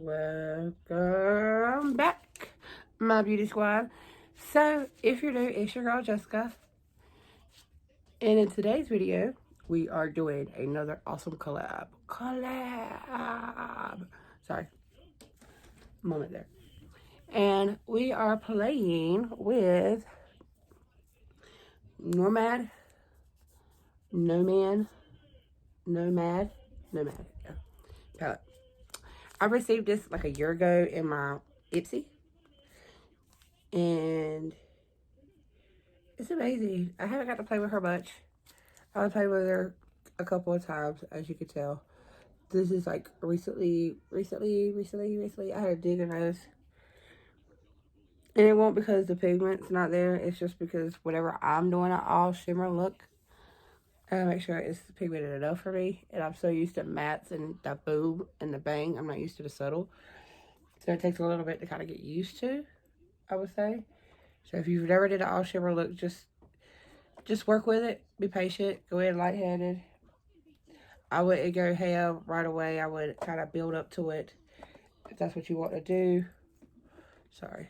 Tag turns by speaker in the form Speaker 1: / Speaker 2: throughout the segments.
Speaker 1: Welcome back, my beauty squad. So, if you're new, it's your girl Jessica. And in today's video, we are doing another awesome collab. Sorry, moment there. And we are playing with Nomad, yeah, palette. I received this like a year ago in my Ipsy. And it's amazing. I haven't got to play with her much. I played with her a couple of times, as you can tell. This is like recently, I had a dig in those. And it won't because the pigment's not there. It's just because whenever I'm doing an all shimmer look, I gotta make sure it's pigmented enough for me. And I'm so used to mattes and the boom and the bang. I'm not used to the subtle. So it takes a little bit to kind of get used to, I would say. So if you've never did an all shimmer look, just work with it. Be patient. Go in light-handed. I wouldn't go ham right away. I would kind of build up to it if that's what you want to do. Sorry.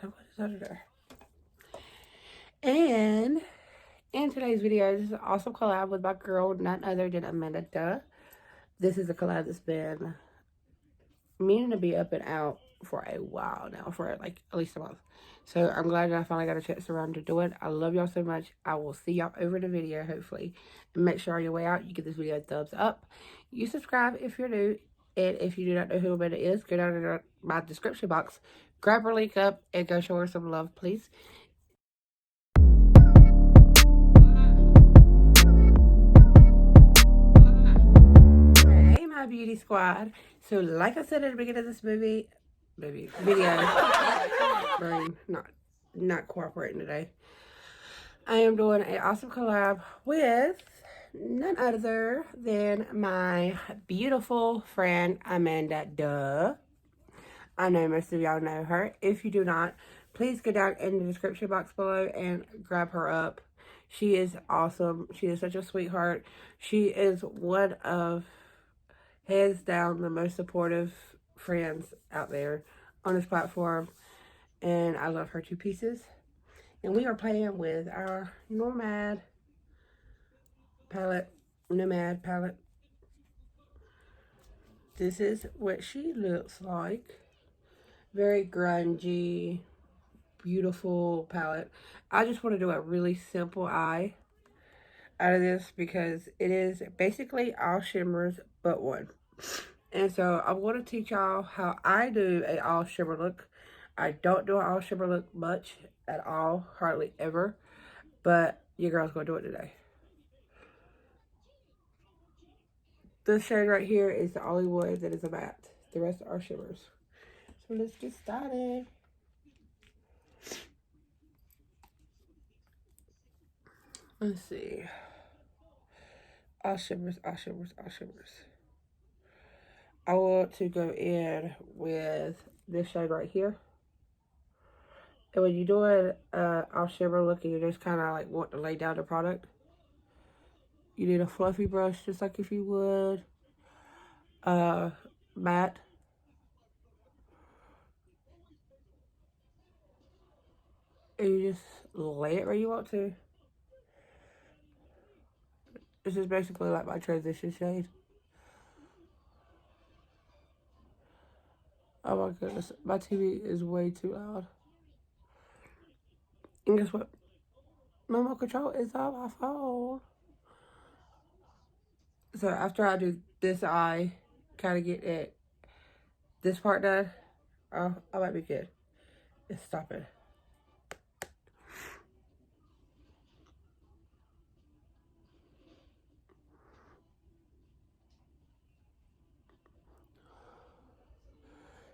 Speaker 1: What is under there? And in today's video, this is an awesome collab with my girl, none other than Amanda Duh. This is a collab that's been meaning to be up and out for a while now, for like at least a month. So I'm glad that I finally got a chance around to do it. I love y'all so much. I will see y'all over the video, hopefully. And make sure on your way out, you give this video a thumbs up. You subscribe if you're new. And if you do not know who Amanda is, go down in my description box, grab her link up, and go show her some love, please. Hey, my beauty squad. So, like I said at the beginning of this video, brain not cooperating today. I am doing an awesome collab with none other than my beautiful friend Amanda Duh. I know most of y'all know her. If you do not, please go down in the description box below and grab her up. She is awesome. She is such a sweetheart. She is one of, hands down, the most supportive friends out there on this platform. And I love her to pieces. And we are playing with our Nomad palette. This is what she looks like. Very grungy, beautiful palette. I just want to do a really simple eye out of this because it is basically all shimmers but one. And so I want to teach y'all how I do a all shimmer look. I don't do an all shimmer look much at all, hardly ever, but your girl's gonna do it today. This shade right here is the only one that is a matte. The rest are shimmers. So let's get started. Let's see. All shimmers. I want to go in with this shade right here. And when you're doing all shimmer look and you just kind of like want to lay down the product, you need a fluffy brush just like if you would matte. And you just lay it where you want to. This is basically like my transition shade. Oh my goodness, my TV is way too loud. And guess what? My remote control is on my phone. So after I do this eye, kind of get it, this part done, I might be good. It's stopping.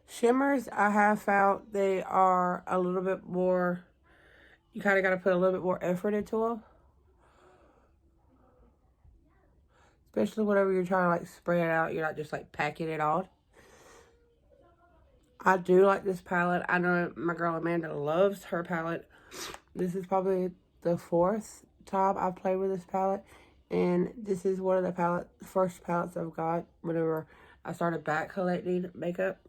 Speaker 1: Shimmers, I have found they are a little bit more, you kind of got to put a little bit more effort into them. Especially whenever you're trying to like spray it out, you're not just like packing it on. I do like this palette. I know my girl Amanda loves her palette. This is probably the 4th time I've played with this palette. And this is one of the first palettes I've got whenever I started back collecting makeup.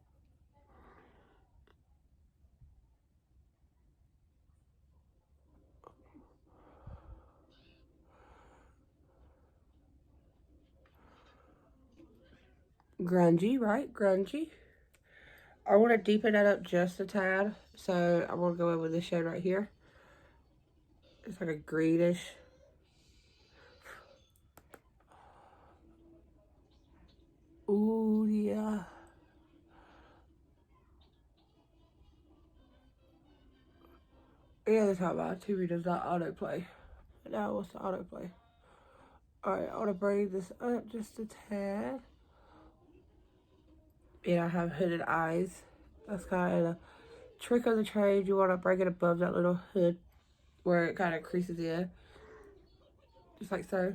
Speaker 1: Grungy, right? Grungy. I want to deepen that up just a tad. So I want to go in with this shade right here. It's like a greenish. Ooh, yeah. Yeah, that's how my TV does not autoplay. Now what's the autoplay? Alright, I want to bring this up just a tad. Yeah, I have hooded eyes. That's kind of the trick of the trade. You want to bring it above that little hood where it kind of creases in. Just like so.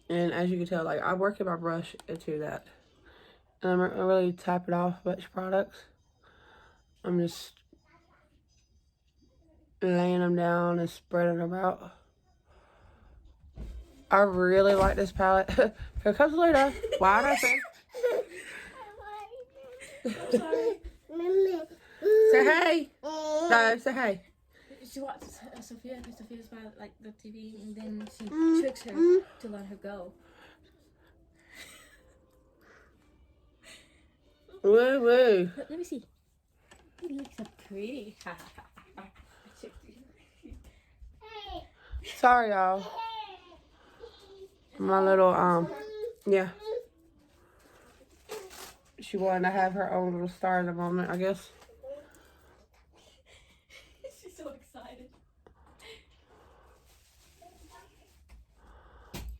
Speaker 1: And as you can tell, like, I'm working my brush into that. And I'm not really tapping off much products. I'm just laying them down and spreading them out. I really like this palette. Here comes Luna. Wide open.
Speaker 2: I'm sorry.
Speaker 1: Say hey. No, say hey.
Speaker 2: She watches Sophia because Sophia's by like the TV, and then she tricks her to let her go.
Speaker 1: Woo woo.
Speaker 2: Let me see. You look so pretty.
Speaker 1: Sorry, y'all. My little, yeah. She wanted to have her own little star in the moment, I guess.
Speaker 2: She's so excited.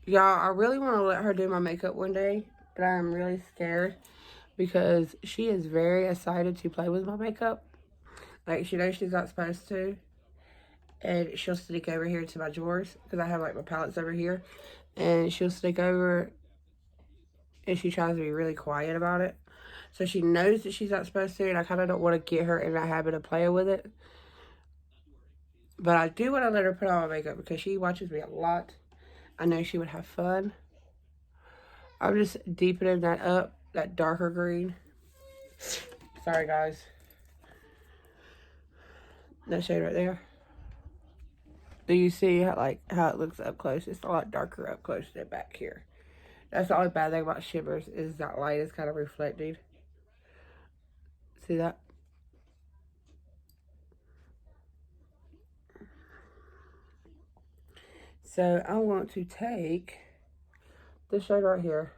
Speaker 1: Y'all, I really want to let her do my makeup one day, but I'm really scared because she is very excited to play with my makeup. Like, she knows she's not supposed to. And she'll sneak over here to my drawers because I have, like, my palettes over here. And she'll sneak over and she tries to be really quiet about it. So she knows that she's not supposed to, and I kind of don't want to get her in that habit of playing with it. But I do want to let her put on my makeup because she watches me a lot. I know she would have fun. I'm just deepening that up, that darker green. Sorry, guys. That shade right there. Do you see how it looks up close? It's a lot darker up close than back here. That's the only bad thing about shimmers is that light is kind of reflecting. See that? So I want to take this shade right here.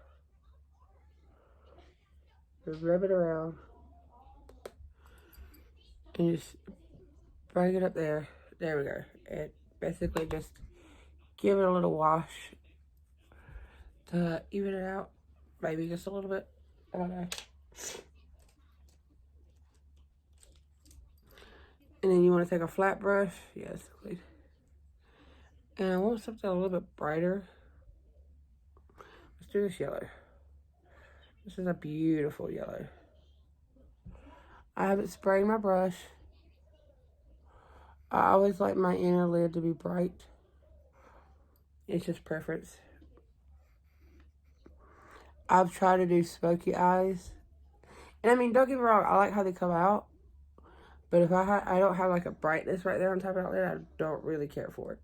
Speaker 1: Rub it around. And just bring it up there. There we go. And basically just give it a little wash to even it out. Maybe just a little bit. I don't know. And then you want to take a flat brush. Yes, please. And I want something a little bit brighter. Let's do this yellow. This is a beautiful yellow. I haven't sprayed my brush. I always like my inner lid to be bright. It's just preference. I've tried to do smoky eyes. And I mean, don't get me wrong, I like how they come out. But if I don't have like a brightness right there on top of that lid, I don't really care for it.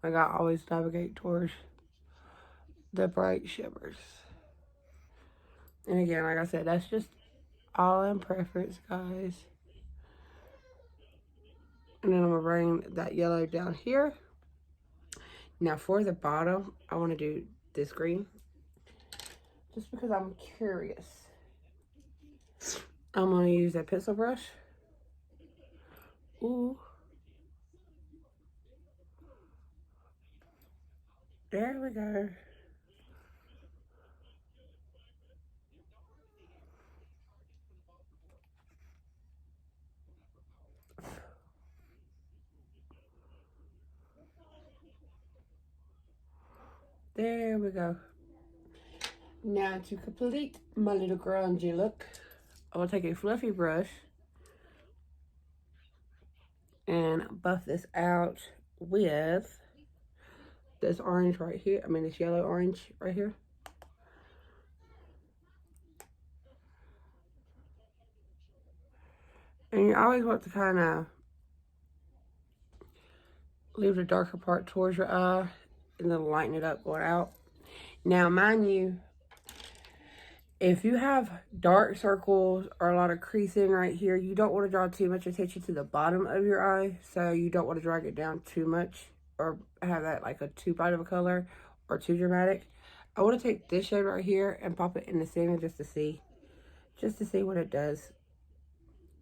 Speaker 1: Like, I always navigate towards the bright shimmers. And again, like I said, that's just all in preference, guys. And then I'm going to bring that yellow down here. Now for the bottom, I want to do this green. Just because I'm curious. I'm going to use a pencil brush. Ooh. There we go. There we go. Now to complete my little grungy look, I will take a fluffy brush and buff this out with this orange right here. I mean, this yellow orange right here. And you always want to kind of leave the darker part towards your eye and then lighten it up going out. Now, mind you, if you have dark circles or a lot of creasing right here, you don't want to draw too much attention to the bottom of your eye. So you don't want to drag it down too much or have that like a too bright of a color or too dramatic. I want to take this shade right here and pop it in the center just to see what it does.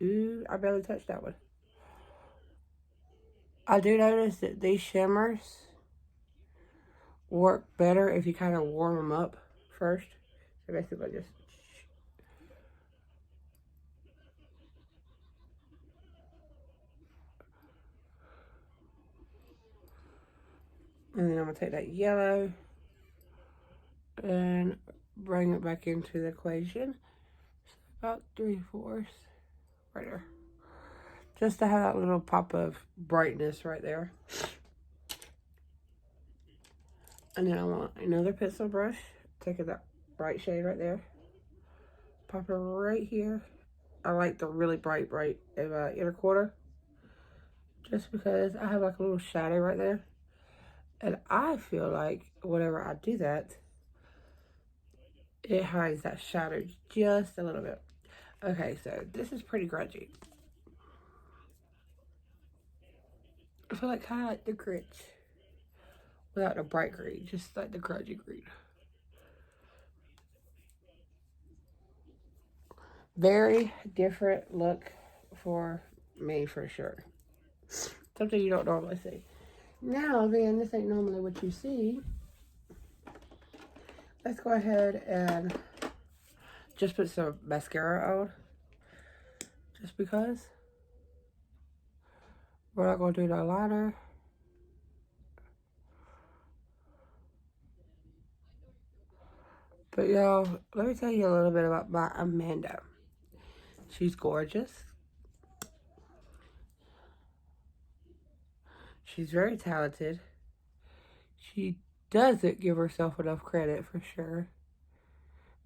Speaker 1: Ooh, I barely touched that one. I do notice that these shimmers work better if you kind of warm them up first. So basically just... And then I'm going to take that yellow and bring it back into the equation. So about 3/4 right there. Just to have that little pop of brightness right there. And then I want another pencil brush. Taking that bright shade right there. Pop it right here. I like the really bright inner quarter. Just because I have like a little shadow right there. And I feel like whenever I do that, it hides that shadow just a little bit. Okay, so this is pretty grungy. I feel like kind of like the Grinch. Without the bright green, just like the grungy green. Very different look for me for sure. Something you don't normally see. Now then, this ain't normally what you see. Let's go ahead and just put some mascara on. Just because. We're not going to do the liner. But y'all, let me tell you a little bit about my Amanda. She's gorgeous. She's very talented. She doesn't give herself enough credit for sure.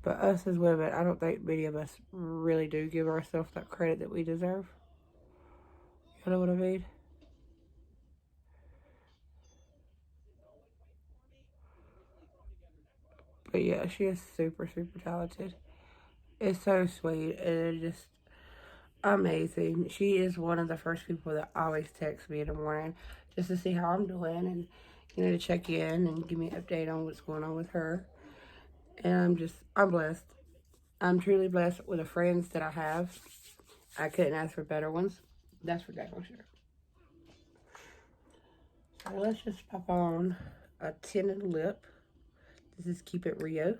Speaker 1: But us as women, I don't think many of us really do give ourselves that credit that we deserve. You know what I mean? But yeah, she is super, super talented. It's so sweet and just amazing. She is one of the first people that always texts me in the morning just to see how I'm doing and, you know, to check in and give me an update on what's going on with her. And I'm blessed. I'm truly blessed with the friends that I have. I couldn't ask for better ones. That's for damn sure. So let's just pop on a tinted lip. This is Keep It Rio.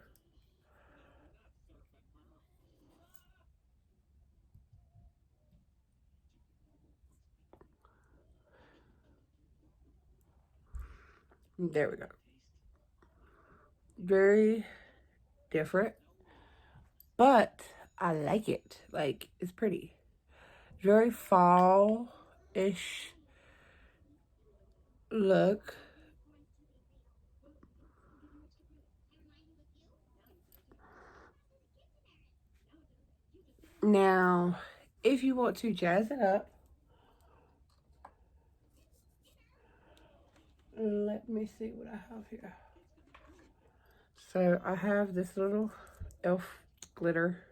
Speaker 1: There we go. Very different, but I like it. Like, it's pretty. Very fall-ish look. Now, if you want to jazz it up, let me see what I have here. So I have this little e.l.f. glitter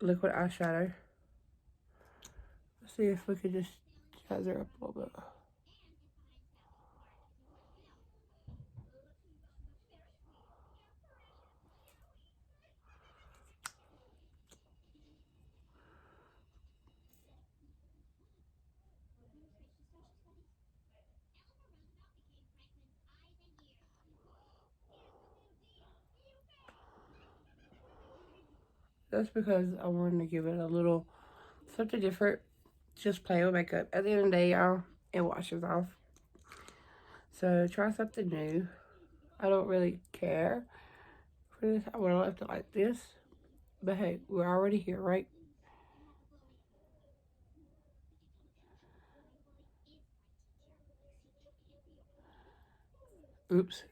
Speaker 1: liquid eyeshadow. Let's see if we could just jazz her up a little bit. That's because I wanted to give it a little something different. Just play with makeup. At the end of the day, y'all, it washes off. So try something new. I don't really care for this. I would have left it like this. But hey, we're already here, right? Oops.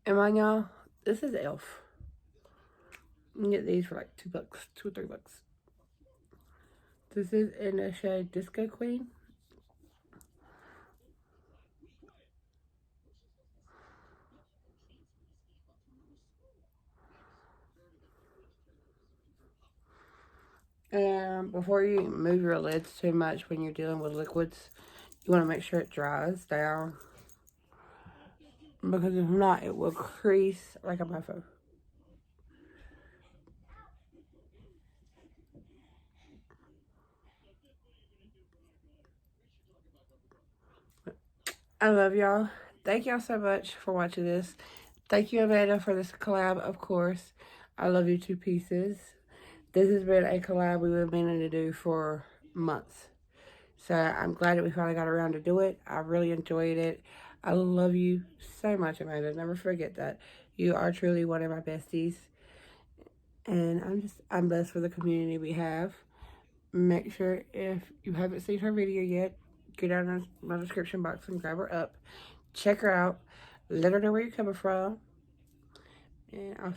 Speaker 1: And mind y'all, this is Elf. You can get these for like $2, $2 or $3. This is in the shade Disco Queen. And before you move your lids too much when you're dealing with liquids, you want to make sure it dries down. Because if not, it will crease like a mofo. I love y'all. Thank y'all so much for watching this. Thank you, Amanda, for this collab, of course. I love you two pieces. This has been a collab we've been meaning to do for months. So I'm glad that we finally got around to do it. I really enjoyed it. I love you so much, Amanda. Never forget that. You are truly one of my besties. And I'm blessed for the community we have. Make sure if you haven't seen her video yet, go down in my description box and grab her up. Check her out. Let her know where you're coming from. And I'll